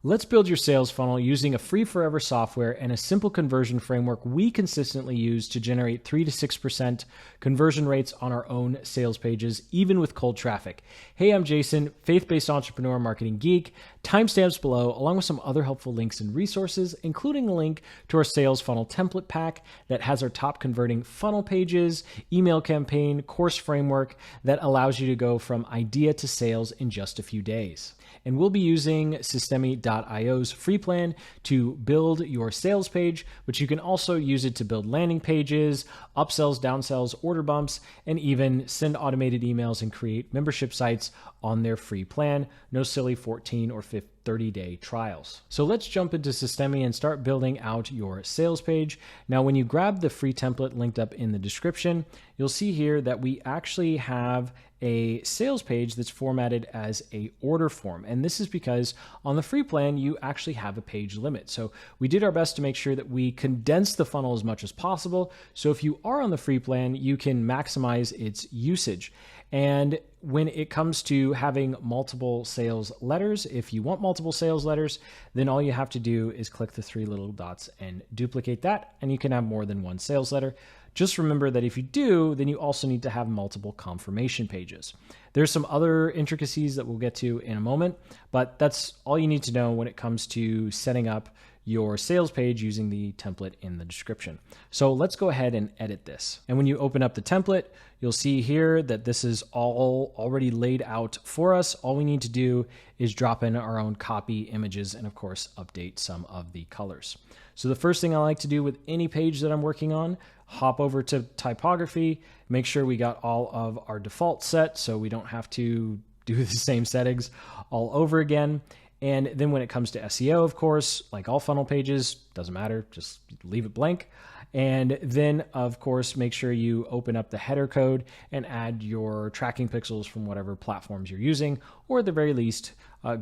Let's build your sales funnel using a free forever software and a simple conversion framework we consistently use to generate 3 to 6% conversion rates on our own sales pages, even with cold traffic. Hey, I'm Jason, faith-based entrepreneur, marketing geek. Timestamps below, along with some other helpful links and resources, including a link to our sales funnel template pack that has our top converting funnel pages, email campaign, course framework that allows you to go from idea to sales in just a few days. And we'll be using Systeme.io's free plan to build your sales page, but you can also use it to build landing pages, upsells, downsells, order bumps, and even send automated emails and create membership sites on their free plan. No silly 14 or 30-day trials. So let's jump into Systeme and start building out your sales page. Now, when you grab the free template linked up in the description, you'll see here that we actually have a sales page that's formatted as a order form. And this is because on the free plan, you actually have a page limit. So we did our best to make sure that we condense the funnel as much as possible. So if you are on the free plan, you can maximize its usage. And when it comes to having multiple sales letters, if you want multiple sales letters, then all you have to do is click the 3 little dots and duplicate that, and you can have more than one sales letter. Just remember that if you do, then you also need to have multiple confirmation pages. There's some other intricacies that we'll get to in a moment, but that's all you need to know when it comes to setting up your sales page using the template in the description. So let's go ahead and edit this. And when you open up the template, you'll see here that this is all already laid out for us. All we need to do is drop in our own copy, images, and of course, update some of the colors. So the first thing I like to do with any page that I'm working on, hop over to typography, make sure we got all of our defaults set so we don't have to do the same settings all over again. And then when it comes to SEO, of course, like all funnel pages, doesn't matter, just leave it blank. And then, of course, make sure you open up the header code and add your tracking pixels from whatever platforms you're using, or at the very least,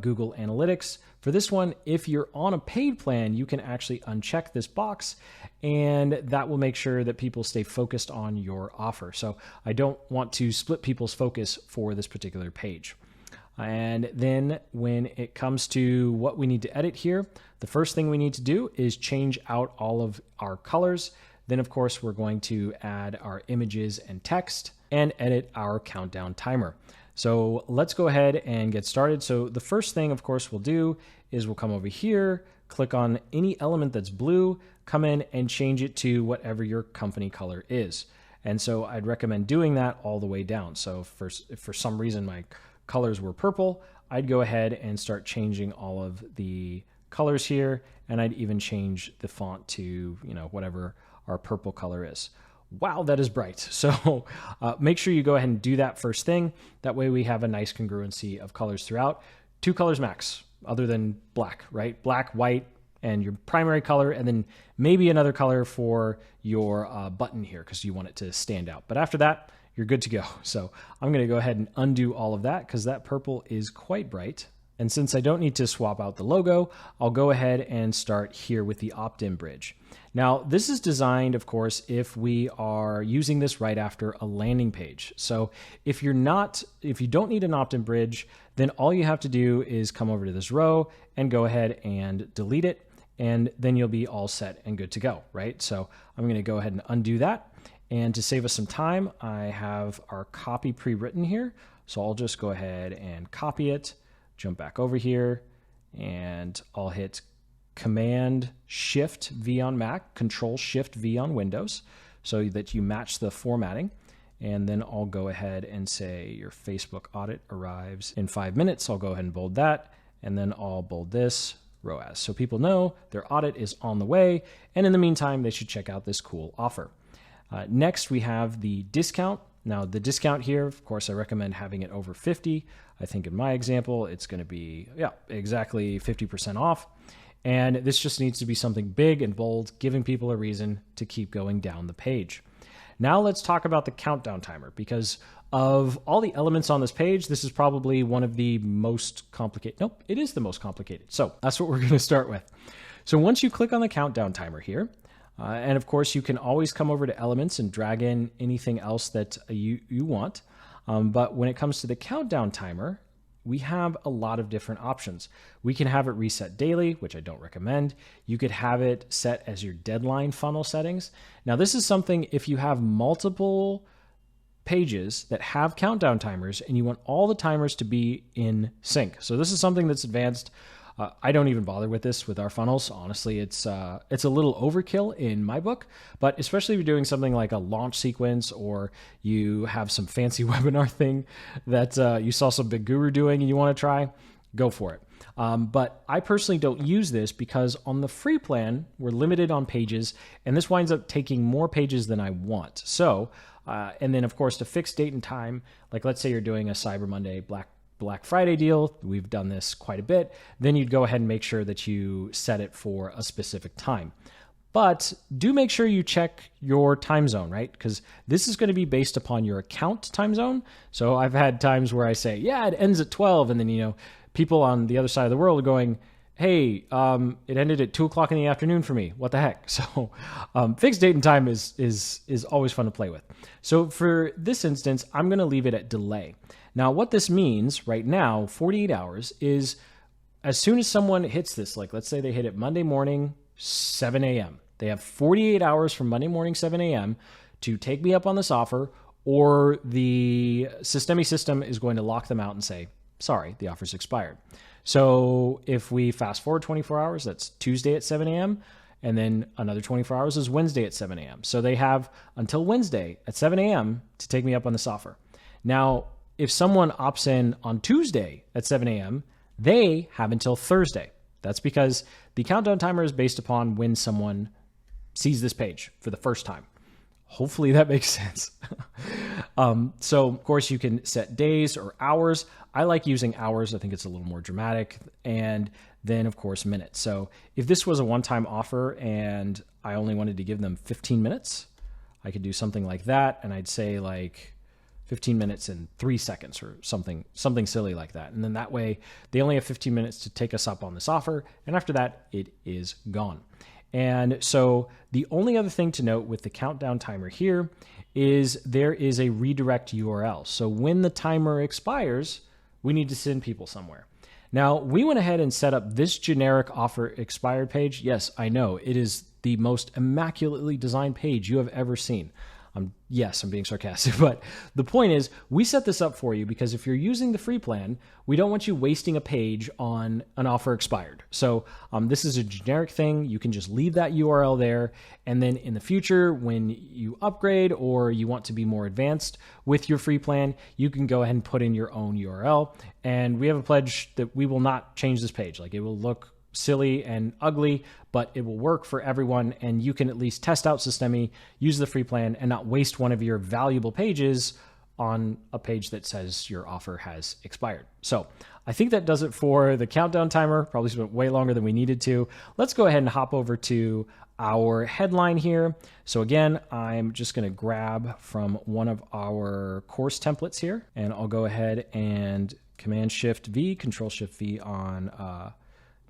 Google Analytics. For this one, if you're on a paid plan, you can actually uncheck this box, and that will make sure that people stay focused on your offer. So I don't want to split people's focus for this particular page. And then when it comes to what we need to edit here, the first thing we need to do is change out all of our colors. Then, of course, we're going to add our images and text and edit our countdown timer. So let's go ahead and get started. So the first thing, of course, we'll do is we'll come over here, click on any element that's blue, come in and change it to whatever your company color is. And so I'd recommend doing that all the way down. So if for some reason my colors were purple, I'd go ahead and start changing all of the colors here, and I'd even change the font to, whatever our purple color is. Wow, that is bright. So make sure you go ahead and do that first thing. That way we have a nice congruency of colors throughout. 2 colors max, other than black, right? Black, white, and your primary color, and then maybe another color for your button here because you want it to stand out. But after that, you're good to go. So I'm going to go ahead and undo all of that because that purple is quite bright. And since I don't need to swap out the logo, I'll go ahead and start here with the opt-in bridge. Now, this is designed, of course, if we are using this right after a landing page. So if you don't need an opt-in bridge, then all you have to do is come over to this row and go ahead and delete it. And then you'll be all set and good to go, right? So I'm going to go ahead and undo that. And to save us some time, I have our copy pre-written here. So I'll just go ahead and copy it, jump back over here, and I'll hit Command-Shift-V on Mac, Control-Shift-V on Windows, so that you match the formatting. And then I'll go ahead and say your Facebook audit arrives in 5 minutes. I'll go ahead and bold that, and then I'll bold this, ROAS. So people know their audit is on the way, and in the meantime, they should check out this cool offer. Next, we have the discount. Now, the discount here, of course, I recommend having it over 50. I think in my example, it's going to be, exactly 50% off. And this just needs to be something big and bold, giving people a reason to keep going down the page. Now let's talk about the countdown timer, because of all the elements on this page, this is probably one of the most complicated. Nope, it is the most complicated. So that's what we're going to start with. So once you click on the countdown timer here, and of course, you can always come over to elements and drag in anything else that you want. But when it comes to the countdown timer, we have a lot of different options. We can have it reset daily, which I don't recommend. You could have it set as your deadline funnel settings. Now, this is something if you have multiple pages that have countdown timers and you want all the timers to be in sync. So this is something that's advanced. I don't even bother with this with our funnels. Honestly, it's a little overkill in my book, but especially if you're doing something like a launch sequence or you have some fancy webinar thing that you saw some big guru doing and you want to try, go for it. But I personally don't use this because on the free plan, we're limited on pages, and this winds up taking more pages than I want. So, and then of course, to fix date and time, like let's say you're doing a Cyber Monday, Black Friday deal, we've done this quite a bit, then you'd go ahead and make sure that you set it for a specific time. But do make sure you check your time zone, right? Because this is going to be based upon your account time zone. So I've had times where I say, yeah, it ends at 12. And then, people on the other side of the world are going, hey, it ended at 2:00 in the afternoon for me. What the heck? So fixed date and time is always fun to play with. So for this instance, I'm going to leave it at delay. Now, what this means right now, 48 hours, is as soon as someone hits this, like let's say they hit it Monday morning, 7 a.m. They have 48 hours from Monday morning, 7 a.m. to take me up on this offer, or the Systeme system is going to lock them out and say, sorry, the offer's expired. So if we fast forward 24 hours, that's Tuesday at 7 a.m., and then another 24 hours is Wednesday at 7 a.m. So they have until Wednesday at 7 a.m. to take me up on this offer. Now, if someone opts in on Tuesday at 7 a.m., they have until Thursday. That's because the countdown timer is based upon when someone sees this page for the first time. Hopefully that makes sense. So, of course, you can set days or hours. I like using hours. I think it's a little more dramatic. And then, of course, minutes. So if this was a one-time offer and I only wanted to give them 15 minutes, I could do something like that. And I'd say like 15 minutes and 3 seconds or something silly like that. And then that way they only have 15 minutes to take us up on this offer. And after that, it is gone. And so the only other thing to note with the countdown timer here is there is a redirect URL. So when the timer expires, we need to send people somewhere. Now, we went ahead and set up this generic offer expired page. Yes, I know it is the most immaculately designed page you have ever seen. Yes, I'm being sarcastic, but the point is we set this up for you because if you're using the free plan, we don't want you wasting a page on an offer expired. So this is a generic thing. You can just leave that URL there. And then in the future, when you upgrade or you want to be more advanced with your free plan, you can go ahead and put in your own URL. And we have a pledge that we will not change this page. Like it will look silly and ugly, but it will work for everyone. And you can at least test out Systeme, use the free plan, and not waste one of your valuable pages on a page that says your offer has expired. So I think that does it for the countdown timer. Probably spent way longer than we needed to. Let's go ahead and hop over to our headline here. So again, I'm just going to grab from one of our course templates here, and I'll go ahead and Command-Shift-V, Control-Shift-V on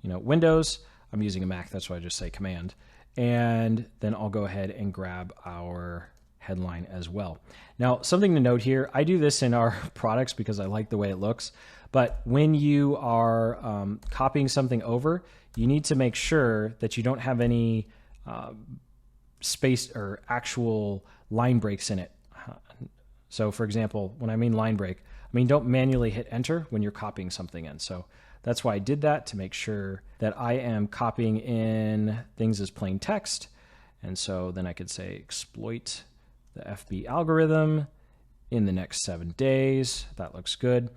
Windows. I'm using a Mac, that's why I just say Command. And then I'll go ahead and grab our headline as well. Now, something to note here, I do this in our products because I like the way it looks, but when you are copying something over, you need to make sure that you don't have any space or actual line breaks in it. So for example, when I mean line break, I mean don't manually hit enter when you're copying something in. So that's why I did that, to make sure that I am copying in things as plain text. And so then I could say exploit the FB algorithm in the next 7 days. That looks good.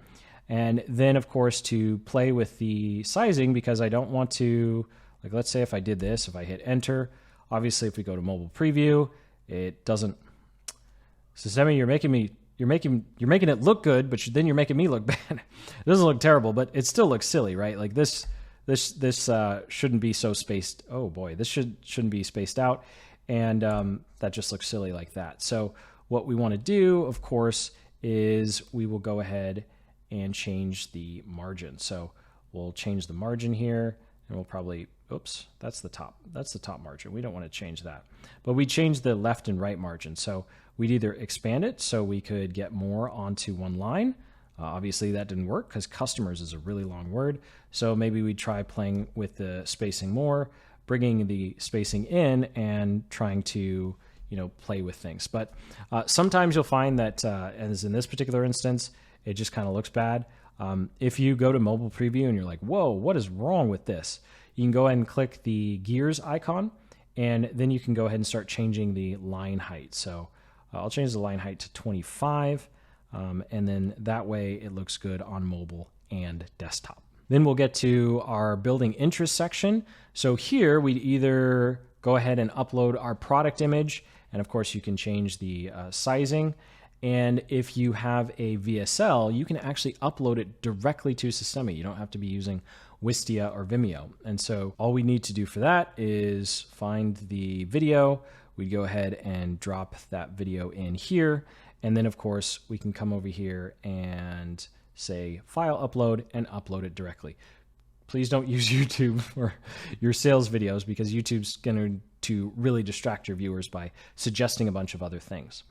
And then of course to play with the sizing, because I don't want to, like let's say if I did this, if I hit enter, obviously if we go to mobile preview, it doesn't, Systeme, you're making it look good, but then you're making me look bad. It doesn't look terrible, but it still looks silly, right? Like this shouldn't be so spaced. Oh boy, this shouldn't be spaced out. And that just looks silly like that. So what we want to do, of course, is we will go ahead and change the margin. So we'll change the margin here, and we'll probably, oops, that's the top margin. We don't want to change that. But we changed the left and right margin. So we'd either expand it so we could get more onto one line. Obviously that didn't work because customers is a really long word. So maybe we try playing with the spacing more, bringing the spacing in and trying to, play with things. But sometimes you'll find that, as in this particular instance, it just kind of looks bad. If you go to mobile preview and you're like, whoa, what is wrong with this? You can go ahead and click the gears icon, and then you can go ahead and start changing the line height. So I'll change the line height to 25, and then that way it looks good on mobile and desktop. Then we'll get to our building interest section. So here we'd either go ahead and upload our product image, and of course you can change the sizing. And if you have a VSL, you can actually upload it directly to Systeme. You don't have to be using Wistia or Vimeo. And so all we need to do for that is find the video. We go ahead and drop that video in here. And then of course we can come over here and say file upload and upload it directly. Please don't use YouTube for your sales videos because YouTube's going to really distract your viewers by suggesting a bunch of other things.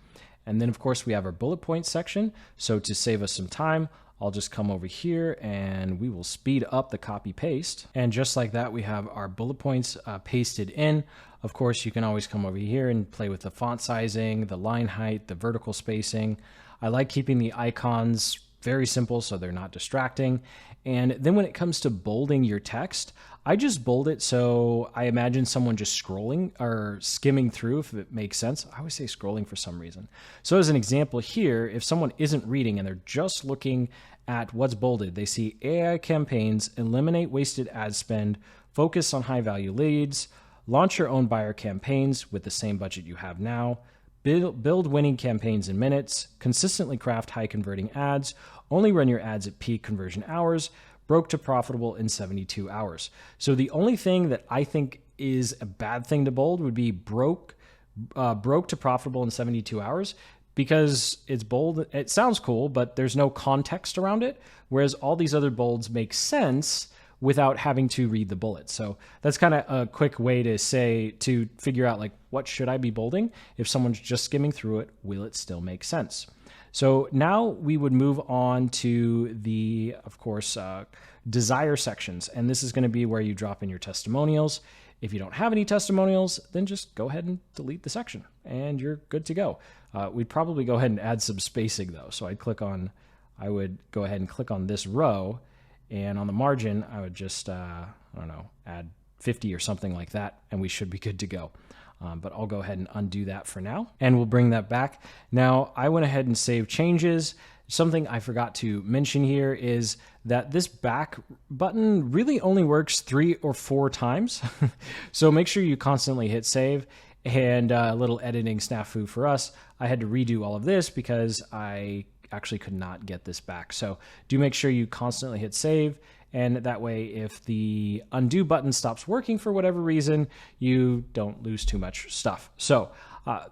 And then of course we have our bullet points section. So to save us some time, I'll just come over here and we will speed up the copy paste. And just like that, we have our bullet points pasted in. Of course, you can always come over here and play with the font sizing, the line height, the vertical spacing. I like keeping the icons very simple so they're not distracting. And then when it comes to bolding your text, I just bold it so I imagine someone just scrolling or skimming through, if it makes sense. I always say scrolling for some reason. So as an example here, if someone isn't reading and they're just looking at what's bolded, they see AI campaigns, eliminate wasted ad spend, focus on high value leads, launch your own buyer campaigns with the same budget you have now, build winning campaigns in minutes, consistently craft high converting ads, only run your ads at peak conversion hours, broke to profitable in 72 hours. So the only thing that I think is a bad thing to bold would be broke to profitable in 72 hours, because it's bold. It sounds cool, but there's no context around it. Whereas all these other bolds make sense without having to read the bullets. So that's kind of a quick way to figure out like, what should I be bolding? If someone's just skimming through it, will it still make sense? So now we would move on to the, of course, desire sections. And this is going to be where you drop in your testimonials. If you don't have any testimonials, then just go ahead and delete the section and you're good to go. We'd probably go ahead and add some spacing though. So I would go ahead and click on this row, and on the margin, I would just, add 50 or something like that, and we should be good to go. But I'll go ahead and undo that for now, and we'll bring that back. Now, I went ahead and saved changes. Something I forgot to mention here is that this back button really only works 3 or 4 times. So make sure you constantly hit save. And a little editing snafu for us, I had to redo all of this because I actually could not get this back. So do make sure you constantly hit save. And that way, if the undo button stops working for whatever reason, you don't lose too much stuff. So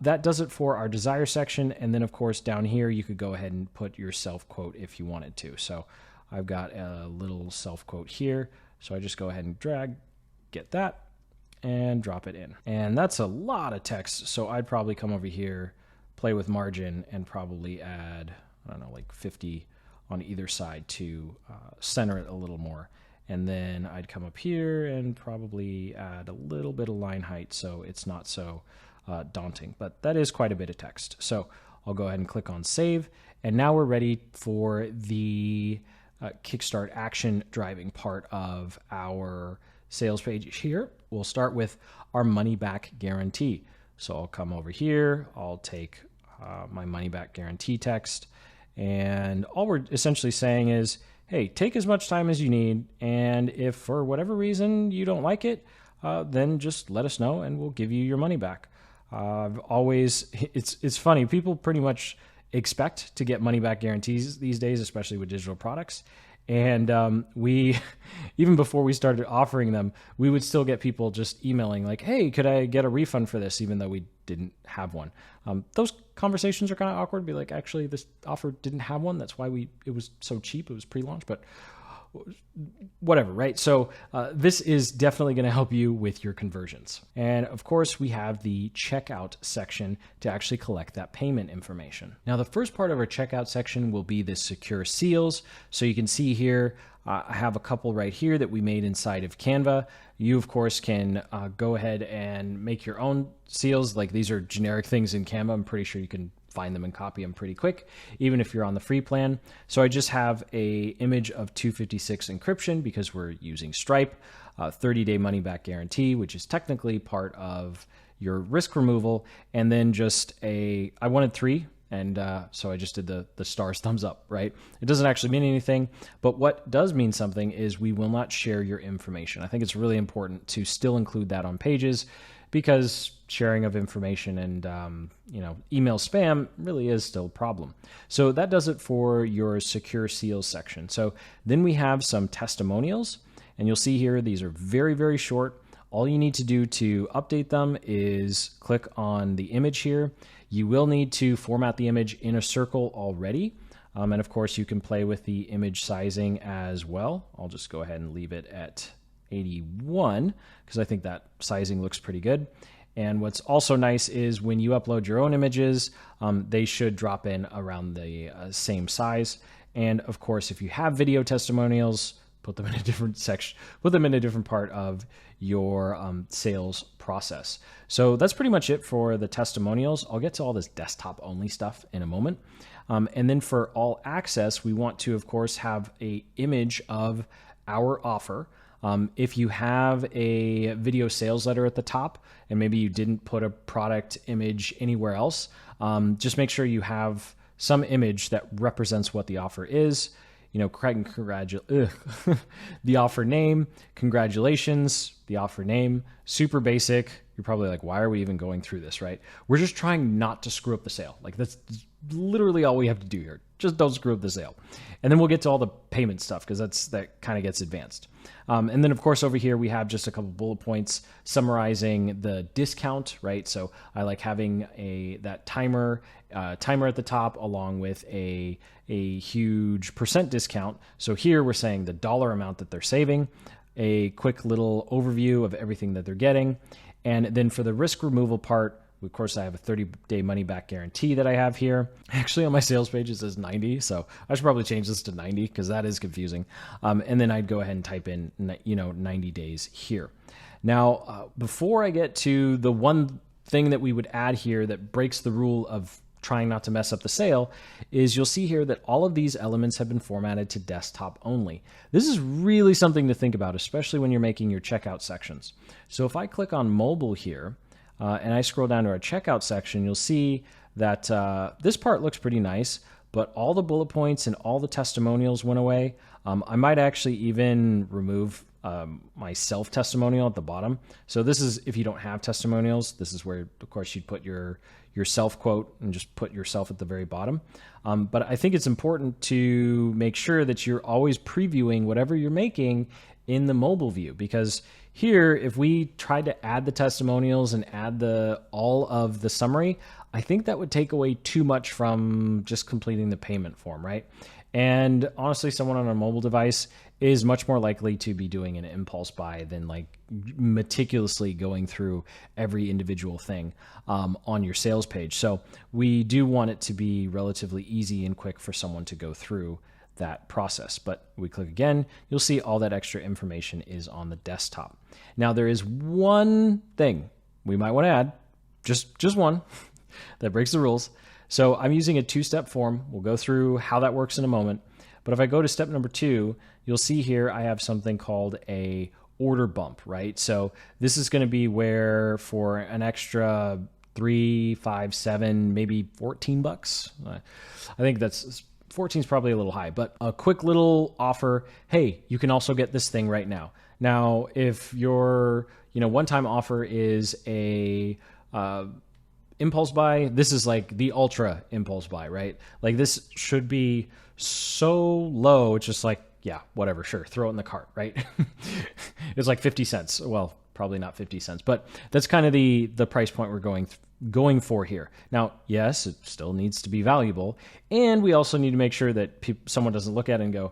that does it for our desire section. And then of course, down here, you could go ahead and put your self quote if you wanted to. So I've got a little self quote here. So I just go ahead and drag, get that, and drop it in. And that's a lot of text. So I'd probably come over here, play with margin, and probably add, like 50 on either side to center it a little more. And then I'd come up here and probably add a little bit of line height so it's not so daunting. But that is quite a bit of text. So I'll go ahead and click on save. And now we're ready for the Kickstart action driving part of our sales page here. We'll start with our money back guarantee. So I'll come over here, I'll take my money back guarantee text, and all we're essentially saying is, hey, take as much time as you need, and if for whatever reason you don't like it, then just let us know and we'll give you your money back. It's funny, people pretty much expect to get money back guarantees these days, especially with digital products. And we, even before we started offering them, we would still get people just emailing like, hey, could I get a refund for this, even though we didn't have one. Those conversations are kind of awkward. Be like, actually, this offer didn't have one. That's why it was so cheap. It was pre-launch. But whatever, right? So this is definitely going to help you with your conversions. And of course, we have the checkout section to actually collect that payment information. Now, the first part of our checkout section will be the secure seals. So you can see here, I have a couple right here that we made inside of Canva. You, of course, can go ahead and make your own seals. Like these are generic things in Canva. I'm pretty sure you can find them and copy them pretty quick, even if you're on the free plan. So I just have a image of 256 encryption because we're using Stripe, 30-day money back guarantee, which is technically part of your risk removal. And then just I wanted 3. And so I just did the stars thumbs up, right? It doesn't actually mean anything, but what does mean something is we will not share your information. I think it's really important to still include that on pages because sharing of information and email spam really is still a problem. So that does it for your secure seals section. So then we have some testimonials, and you'll see here these are very, very short. All you need to do to update them is click on the image here. You will need to format the image in a circle already. And of course, you can play with the image sizing as well. I'll just go ahead and leave it at 81 because I think that sizing looks pretty good. And what's also nice is when you upload your own images, they should drop in around the same size. And of course, if you have video testimonials, put them in a different section, put them in a different part of your sales process. So that's pretty much it for the testimonials. I'll get to all this desktop only stuff in a moment. And then for all access, we want to, of course, have a image of our offer. If you have a video sales letter at the top and maybe you didn't put a product image anywhere else, just make sure you have some image that represents what the offer is. The offer name, congratulations, the offer name, super basic. You're probably like, why are we even going through this, right? We're just trying not to screw up the sale. Like that's literally all we have to do here. Just don't screw up the sale. And then we'll get to all the payment stuff because that kind of gets advanced. And then of course over here we have just a couple bullet points summarizing the discount, right? So I like having that timer at the top along with a huge percent discount. So here we're saying the dollar amount that they're saving, a quick little overview of everything that they're getting. And then for the risk removal part, of course, I have a 30-day money-back guarantee that I have here. Actually, on my sales page, it says 90, so I should probably change this to 90 because that is confusing. And then I'd go ahead and type in 90 days here. Now, before I get to the one thing that we would add here that breaks the rule of trying not to mess up the sale, is you'll see here that all of these elements have been formatted to desktop only. This is really something to think about, especially when you're making your checkout sections. So if I click on mobile here, and I scroll down to our checkout section, you'll see that this part looks pretty nice, but all the bullet points and all the testimonials went away. I might actually even remove my self-testimonial at the bottom. So this is if you don't have testimonials, this is where, of course, you'd put your self-quote and just put yourself at the very bottom. But I think it's important to make sure that you're always previewing whatever you're making in the mobile view, because here, if we tried to add the testimonials and add all of the summary, I think that would take away too much from just completing the payment form, right? And honestly, someone on a mobile device is much more likely to be doing an impulse buy than like meticulously going through every individual thing on your sales page. So we do want it to be relatively easy and quick for someone to go through that process. But we click again, you'll see all that extra information is on the desktop. Now there is one thing we might want to add, just one, that breaks the rules. So I'm using a two-step form. We'll go through how that works in a moment. But if I go to step number 2, you'll see here I have something called a order bump, right? So this is going to be where for an extra 3, 5, 7, maybe $14. I think that's 14 is probably a little high, but a quick little offer. Hey, you can also get this thing right now. Now, if your one-time offer is a impulse buy, this is like the ultra impulse buy, right? Like this should be so low, it's just like, yeah, whatever, sure, throw it in the cart, right? It's like 50 cents. Well, probably not 50 cents, but that's kind of the price point we're going for here. Now, yes, it still needs to be valuable, and we also need to make sure that someone doesn't look at it and go,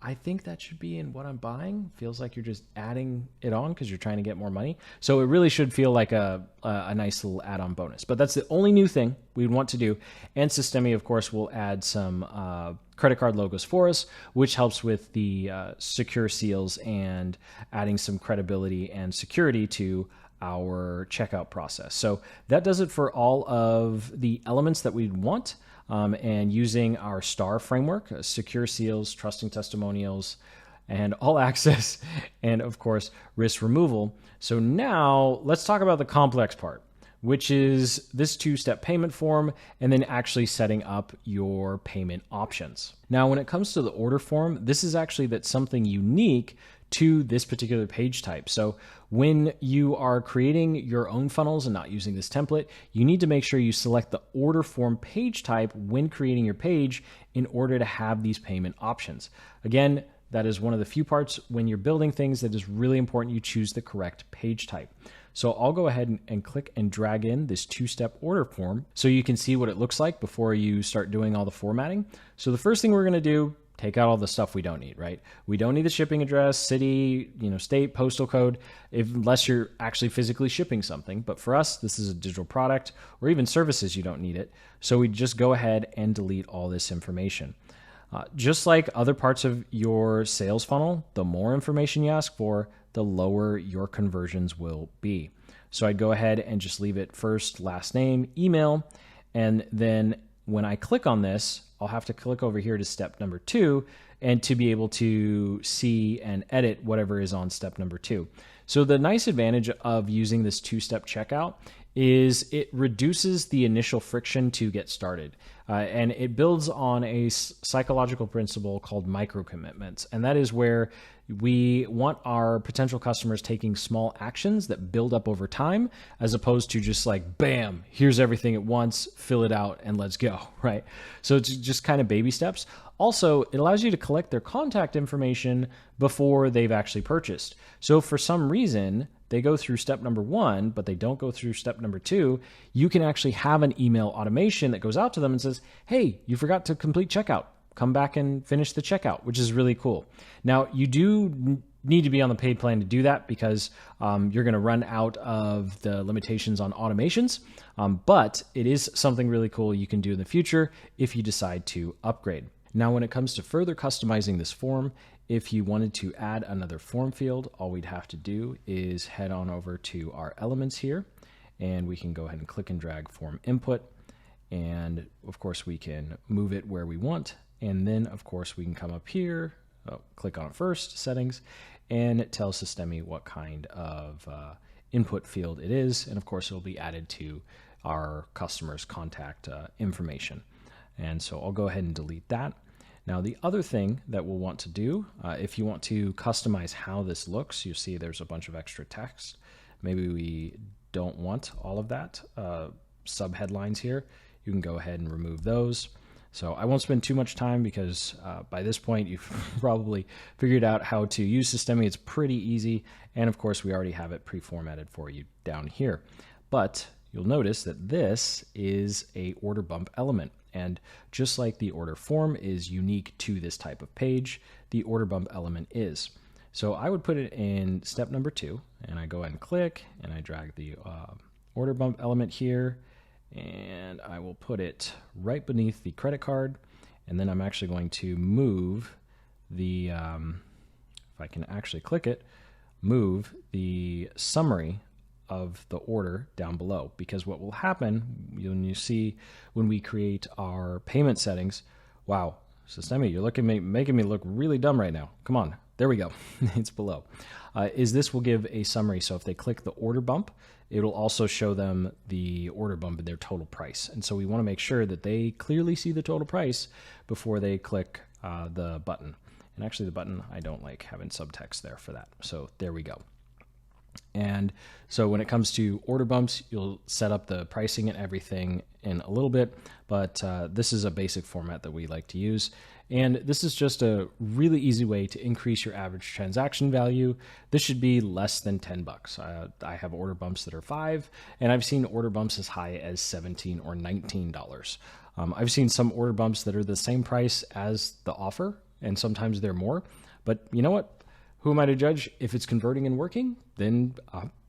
I think that should be in what I'm buying. Feels like you're just adding it on because you're trying to get more money. So it really should feel like a nice little add-on bonus. But that's the only new thing we'd want to do. And Systeme, of course, will add some credit card logos for us, which helps with the secure seals and adding some credibility and security to our checkout process. So that does it for all of the elements that we want. And using our STAR framework, secure seals, trusting testimonials, and all access, and of course, risk removal. So now let's talk about the complex part, which is this two-step payment form and then actually setting up your payment options. Now, when it comes to the order form, this is actually that's something unique to this particular page type. So when you are creating your own funnels and not using this template, you need to make sure you select the order form page type when creating your page in order to have these payment options. Again, that is one of the few parts when you're building things that is really important you choose the correct page type. So I'll go ahead and click and drag in this two-step order form so you can see what it looks like before you start doing all the formatting. So the first thing we're going to do, take out all the stuff we don't need, right? We don't need the shipping address, city, state, postal code, unless you're actually physically shipping something. But for us, this is a digital product or even services, you don't need it. So we just go ahead and delete all this information. Just like other parts of your sales funnel, the more information you ask for, the lower your conversions will be. So I'd go ahead and just leave it first, last name, email, and then when I click on this, I'll have to click over here to step number 2 and to be able to see and edit whatever is on step number 2. So the nice advantage of using this two-step checkout is it reduces the initial friction to get started. And it builds on a psychological principle called micro commitments. And that is where we want our potential customers taking small actions that build up over time, as opposed to just like, bam, here's everything at once, fill it out and let's go, right? So it's just kind of baby steps. Also, it allows you to collect their contact information before they've actually purchased. So if for some reason they go through step number 1, but they don't go through step number 2, you can actually have an email automation that goes out to them and says, hey, you forgot to complete checkout. Come back and finish the checkout, which is really cool. Now, you do need to be on the paid plan to do that because you're going to run out of the limitations on automations, but it is something really cool you can do in the future if you decide to upgrade. Now, when it comes to further customizing this form, if you wanted to add another form field, all we'd have to do is head on over to our elements here, and we can go ahead and click and drag form input. And of course, we can move it where we want. And then, of course, we can come up here, click on it first, settings, and tell Systeme what kind of input field it is. And of course, it'll be added to our customer's contact information. And so I'll go ahead and delete that. Now, the other thing that we'll want to do, if you want to customize how this looks, you see there's a bunch of extra text. Maybe we don't want all of that. Sub-headlines here, you can go ahead and remove those. So I won't spend too much time because by this point, you've probably figured out how to use Systeme. It's pretty easy. And of course, we already have it pre-formatted for you down here. But you'll notice that this is a order bump element. And just like the order form is unique to this type of page, the order bump element is. So I would put it in step number 2, and I go ahead and click, and I drag the order bump element here, and I will put it right beneath the credit card, and then I'm actually going to move the, if I can actually click it, move the summary of the order down below, because what will happen when you see when we create our payment settings, wow, Systeme, you're making me look really dumb right now. Come on, there we go. It's below. Is this will give a summary. So if they click the order bump, it'll also show them the order bump and their total price. And so we want to make sure that they clearly see the total price before they click the button. And actually the button, I don't like having subtext there for that. So there we go. And so when it comes to order bumps, you'll set up the pricing and everything in a little bit, but this is a basic format that we like to use. And this is just a really easy way to increase your average transaction value. This should be less than $10. I have order bumps that are $5, and I've seen order bumps as high as $17 or $19. I've seen some order bumps that are the same price as the offer, and sometimes they're more. But you know what? Who am I to judge? If it's converting and working, then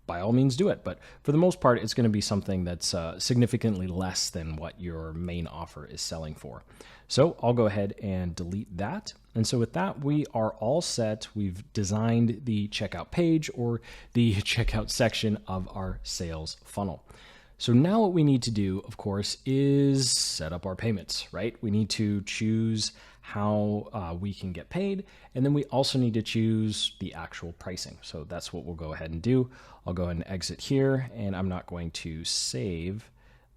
by all means do it. But for the most part, it's going to be something that's significantly less than what your main offer is selling for. So I'll go ahead and delete that. And so with that, we are all set. We've designed the checkout page or the checkout section of our sales funnel. So now what we need to do, of course, is set up our payments, right? We need to choose how we can get paid, and then we also need to choose the actual pricing. So that's what we'll go ahead and do. I'll go ahead and exit here, and I'm not going to save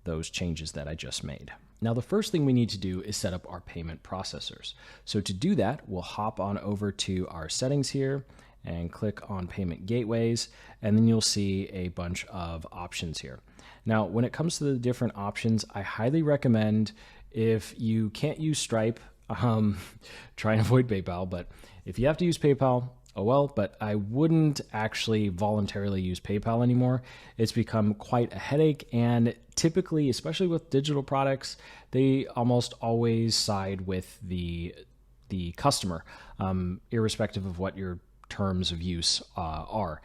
those changes that I just made. Now, the first thing we need to do is set up our payment processors. So to do that, we'll hop on over to our settings here and click on payment gateways, and then you'll see a bunch of options here. Now, when it comes to the different options, I highly recommend, if you can't use Stripe, try and avoid PayPal, but if you have to use PayPal, oh well, but I wouldn't actually voluntarily use PayPal anymore. It's become quite a headache, and typically, especially with digital products, they almost always side with the customer, irrespective of what your terms of use are.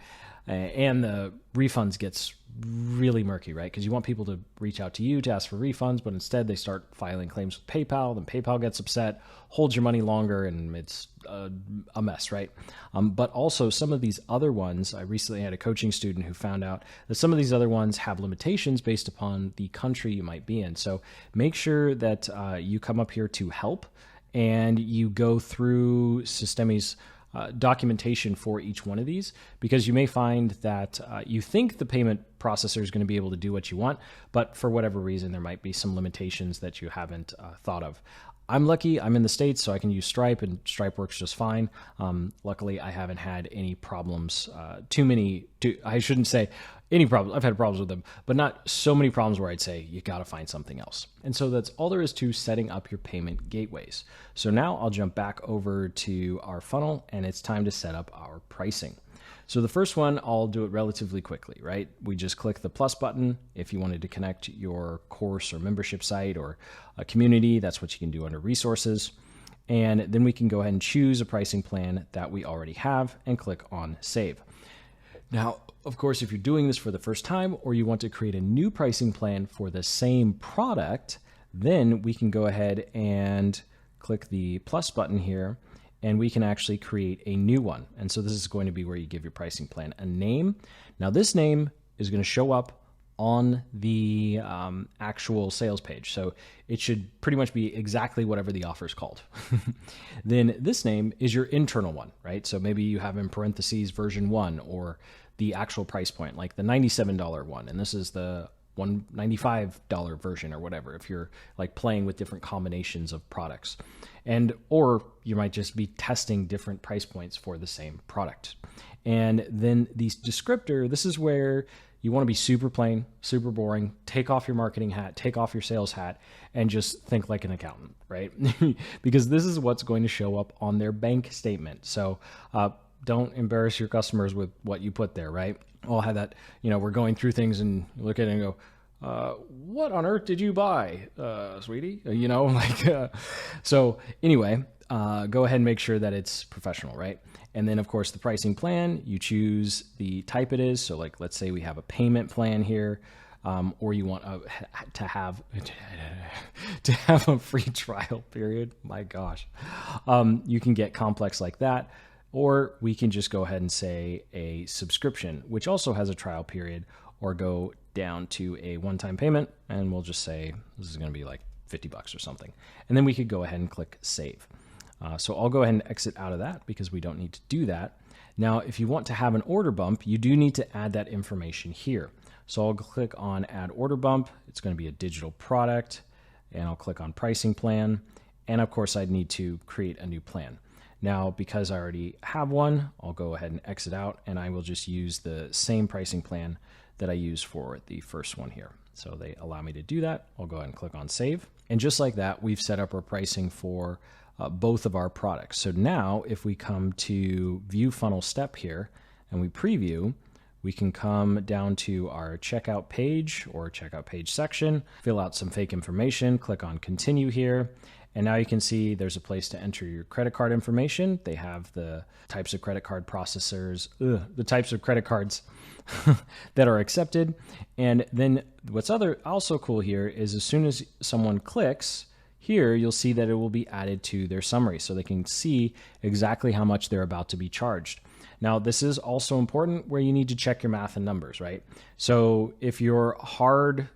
And the refunds gets really murky, right? Because you want people to reach out to you to ask for refunds, but instead they start filing claims with PayPal, then PayPal gets upset, holds your money longer, and it's a mess, right? But also some of these other ones, I recently had a coaching student who found out that some of these other ones have limitations based upon the country you might be in. So make sure that you come up here to help and you go through Systeme's documentation for each one of these, because you may find that you think the payment processor is going to be able to do what you want, but for whatever reason, there might be some limitations that you haven't thought of. I'm lucky, I'm in the States, so I can use Stripe, and Stripe works just fine. Luckily, I haven't had any problems, I shouldn't say any problems. I've had problems with them, but not so many problems where I'd say you got to find something else. And so that's all there is to setting up your payment gateways. So now I'll jump back over to our funnel, and it's time to set up our pricing. So the first one, I'll do it relatively quickly, right? We just click the plus button. If you wanted to connect your course or membership site or a community, that's what you can do under resources. And then we can go ahead and choose a pricing plan that we already have and click on save. Now, of course, if you're doing this for the first time or you want to create a new pricing plan for the same product, then we can go ahead and click the plus button here, and we can actually create a new one. And so this is going to be where you give your pricing plan a name. Now, this name is going to show up on the actual sales page. So it should pretty much be exactly whatever the offer is called. Then this name is your internal one, right? So maybe you have in parentheses version 1 or the actual price point, like the $97 one. And this is the $195 version or whatever, if you're like playing with different combinations of products. Or you might just be testing different price points for the same product. And then the descriptor, this is where you want to be super plain, super boring, take off your marketing hat, take off your sales hat, and just think like an accountant, right? Because this is what's going to show up on their bank statement. So don't embarrass your customers with what you put there, right? I'll have that, we're going through things and look at it and go, what on earth did you buy, sweetie? So anyway, go ahead and make sure that it's professional, right? And then of course the pricing plan, you choose the type it is. So like, let's say we have a payment plan here, or you want to have a free trial period. My gosh. You can get complex like that. Or we can just go ahead and say a subscription, which also has a trial period, or go down to a one-time payment, and we'll just say this is going to be like $50 or something. And then we could go ahead and click save. So I'll go ahead and exit out of that because we don't need to do that. Now, if you want to have an order bump, you do need to add that information here. So I'll click on add order bump. It's going to be a digital product, and I'll click on pricing plan. And of course, I'd need to create a new plan. Now, because I already have one, I'll go ahead and exit out, and I will just use the same pricing plan that I used for the first one here. So they allow me to do that. I'll go ahead and click on save. And just like that, we've set up our pricing for both of our products. So now if we come to view funnel step here and we preview, we can come down to our checkout page or checkout page section, fill out some fake information, click on continue here. And now you can see there's a place to enter your credit card information. They have the types of credit card processors, the types of credit cards that are accepted. And then what's also cool here is as soon as someone clicks here, you'll see that it will be added to their summary so they can see exactly how much they're about to be charged. Now, this is also important where you need to check your math and numbers, right? So if you're hard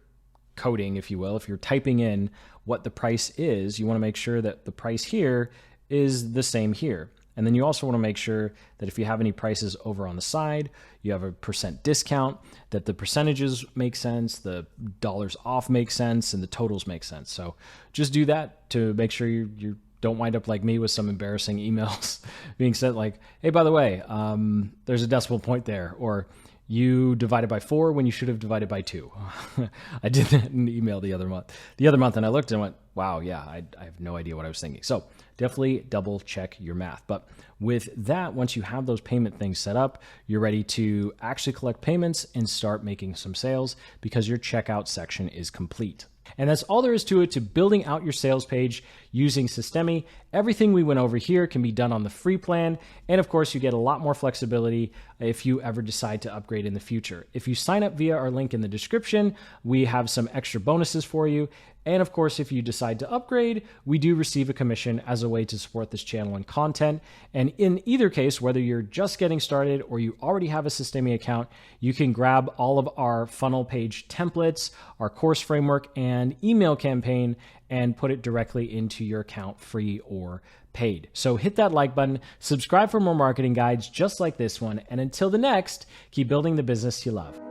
coding, if you will, if you're typing in what the price is, you want to make sure that the price here is the same here. And then you also want to make sure that if you have any prices over on the side, you have a % discount, that the percentages make sense, the dollars off make sense, and the totals make sense. So just do that to make sure you don't wind up like me with some embarrassing emails being sent like, hey, by the way, there's a decimal point there, or you divided by 4 when you should have divided by 2. I did that in an email the other month, and I looked and went, wow, yeah, I have no idea what I was thinking. So definitely double check your math. But with that, once you have those payment things set up, you're ready to actually collect payments and start making some sales because your checkout section is complete. And that's all there is to it, to building out your sales page using Systeme. Everything we went over here can be done on the free plan. And of course, you get a lot more flexibility if you ever decide to upgrade in the future. If you sign up via our link in the description, we have some extra bonuses for you. And of course, if you decide to upgrade, we do receive a commission as a way to support this channel and content. And in either case, whether you're just getting started or you already have a Systeme account, you can grab all of our funnel page templates, our course framework, and email campaign and put it directly into your account, free or paid. So hit that like button, subscribe for more marketing guides just like this one, and until the next, keep building the business you love.